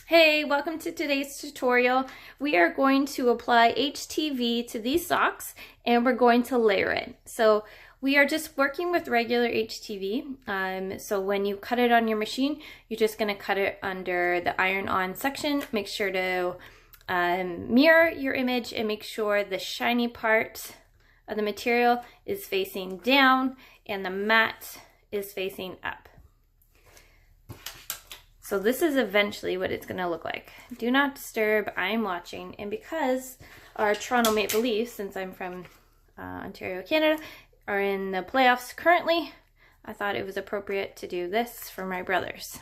Hey, welcome to today's tutorial. We are going to apply HTV to these socks and we're going to layer it. So we are just working with regular HTV. So when you cut it on your machine, you're just going to cut it under the iron on section. Make sure to mirror your image and make sure the shiny part of the material is facing down and the matte is facing up. So this is eventually what it's going to look like. Do not disturb, I'm watching. And because our Toronto Maple Leafs, since I'm from Ontario, Canada, are in the playoffs currently, I thought it was appropriate to do this for my brothers.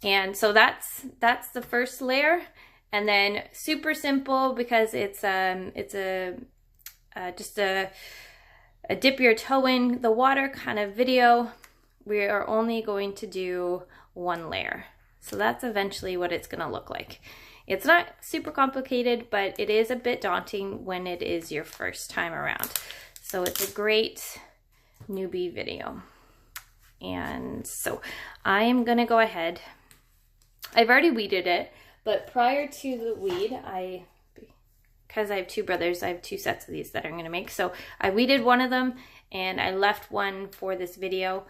And so that's the first layer. And then super simple because it's just a dip your toe in the water kind of video. We are only going to do one layer. So that's eventually what it's going to look like. It's not super complicated, but it is a bit daunting when it is your first time around. So it's a great newbie video. And so I am going to go ahead. I've already weeded it, but prior to the weed, because I have two brothers, I have two sets of these that I'm going to make. So I weeded one of them and I left one for this video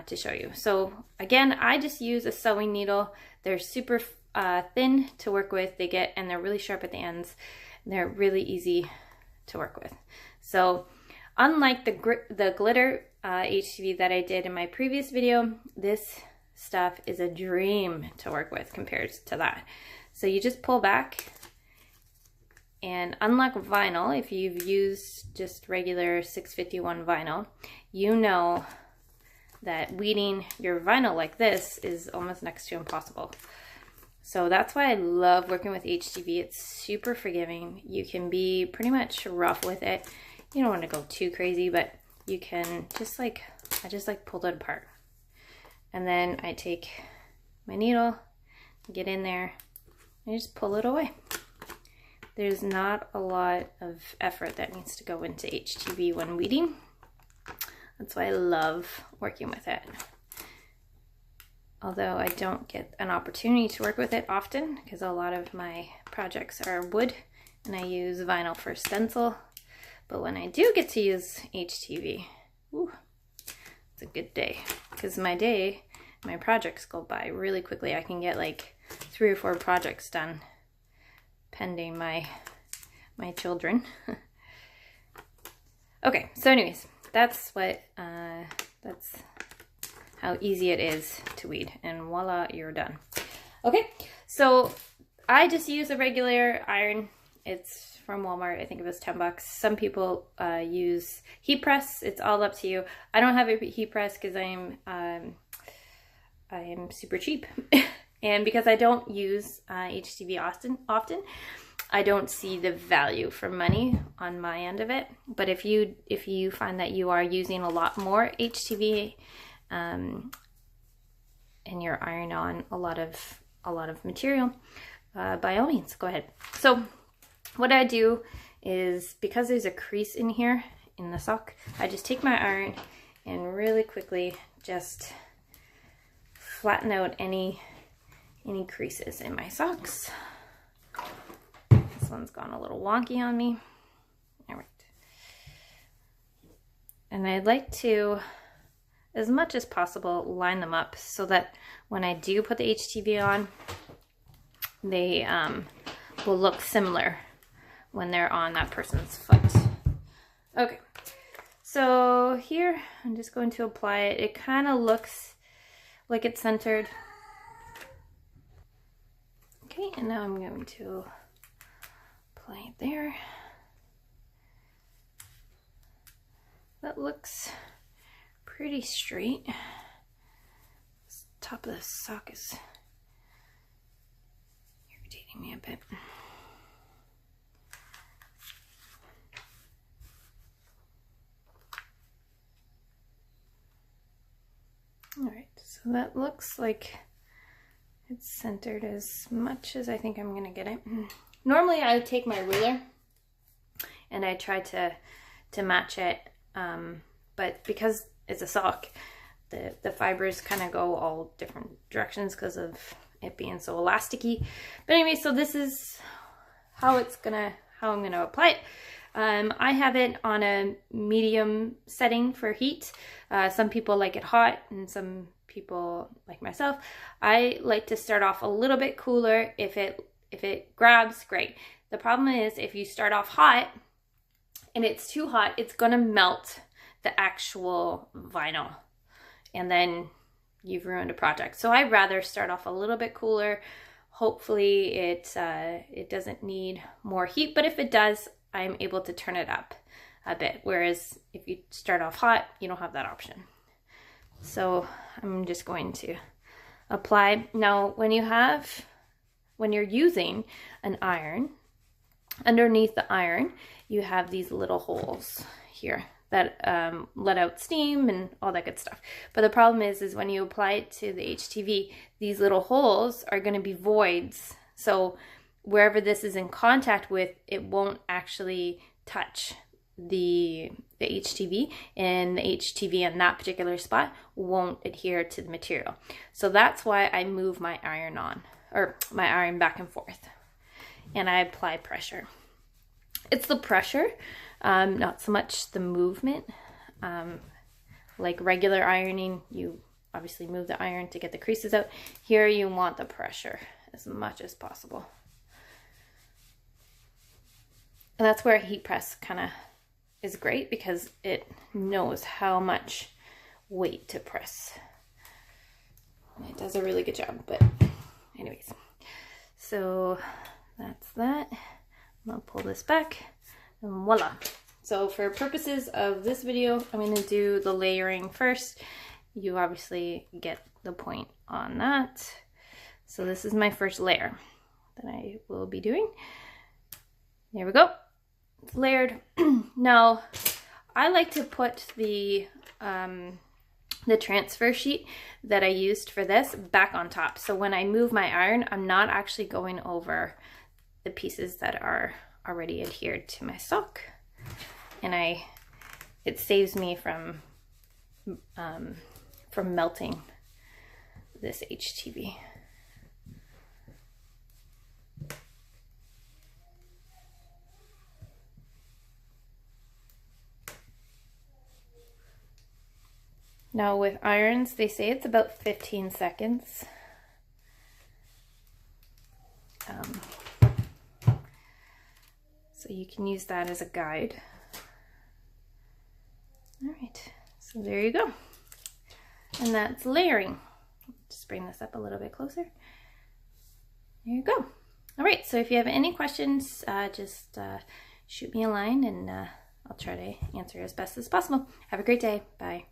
to show you. So again, I just use a sewing needle. They're super thin to work with. And they're really sharp at the ends. They're really easy to work with. So unlike the glitter HTV that I did in my previous video, this stuff is a dream to work with compared to that. So you just pull back, and unlike vinyl, if you've used just regular 651 vinyl, you know that weeding your vinyl like this is almost next to impossible. So that's why I love working with HTV. It's super forgiving. You can be pretty much rough with it. You don't want to go too crazy, but you can just I just pulled it apart. And then I take my needle, get in there, and just pull it away. There's not a lot of effort that needs to go into HTV when weeding. That's why I love working with it. Although I don't get an opportunity to work with it often because a lot of my projects are wood and I use vinyl for stencil. But when I do get to use HTV, it's a good day because my projects go by really quickly. I can get like 3 or 4 projects done pending my children. Okay, so anyways, that's how easy it is to weed, and voila, you're done. Okay, so I just use a regular iron. It's from Walmart. I think it was 10 bucks. Some people use heat press. It's all up to you. I don't have a heat press because I am super cheap. And because I don't use HTV often, I don't see the value for money on my end of it. But if you find that you are using a lot more HTV and you're ironing on a lot of material, by all means, go ahead. So what I do is, because there's a crease in here in the sock, I just take my iron and really quickly just flatten out any creases in my socks. This one's gone a little wonky on me. All right. And I'd like to, as much as possible, line them up so that when I do put the HTV on, they will look similar when they're on that person's foot. Okay, so here I'm just going to apply it. It kind of looks like it's centered. Okay, and now I'm going to apply it there. That looks pretty straight. This top of the sock is irritating me a bit. All right, so that looks like it's centered as much as I think I'm gonna get it. Normally I would take my ruler and I try to match it, but because it's a sock, the fibers kind of go all different directions because of it being so elasticy. But anyway, so this is how I'm gonna apply it. I have it on a medium setting for heat. Some people like it hot, and some people, like myself, I like to start off a little bit cooler. If it grabs, great. The problem is if you start off hot and it's too hot, it's gonna melt the actual vinyl, and then you've ruined a project. So I'd rather start off a little bit cooler. Hopefully it doesn't need more heat, but if it does, I'm able to turn it up a bit. Whereas if you start off hot, you don't have that option. So I'm just going to apply. Now, when you're using an iron, underneath the iron, you have these little holes here that let out steam and all that good stuff. But the problem is when you apply it to the HTV, these little holes are going to be voids. So wherever this is in contact with, it won't actually touch the HTV, and the HTV on that particular spot won't adhere to the material. So that's why I move my iron back and forth, and I apply pressure. It's the pressure, not so much the movement. Like regular ironing, you obviously move the iron to get the creases out. Here you want the pressure as much as possible. And that's where a heat press kind of is great, because it knows how much weight to press. It does a really good job. But anyways, so that's that. I'm gonna pull this back and voila. So for purposes of this video, I'm gonna do the layering first. You obviously get the point on that. So this is my first layer that I will be doing. There we go. It's layered. Now, I like to put the transfer sheet that I used for this back on top. So when I move my iron, I'm not actually going over the pieces that are already adhered to my sock. And it saves me from melting this HTV. Now with irons, they say it's about 15 seconds. So you can use that as a guide. All right, so there you go. And that's layering. Just bring this up a little bit closer. There you go. All right, so if you have any questions, just shoot me a line, and I'll try to answer as best as possible. Have a great day. Bye.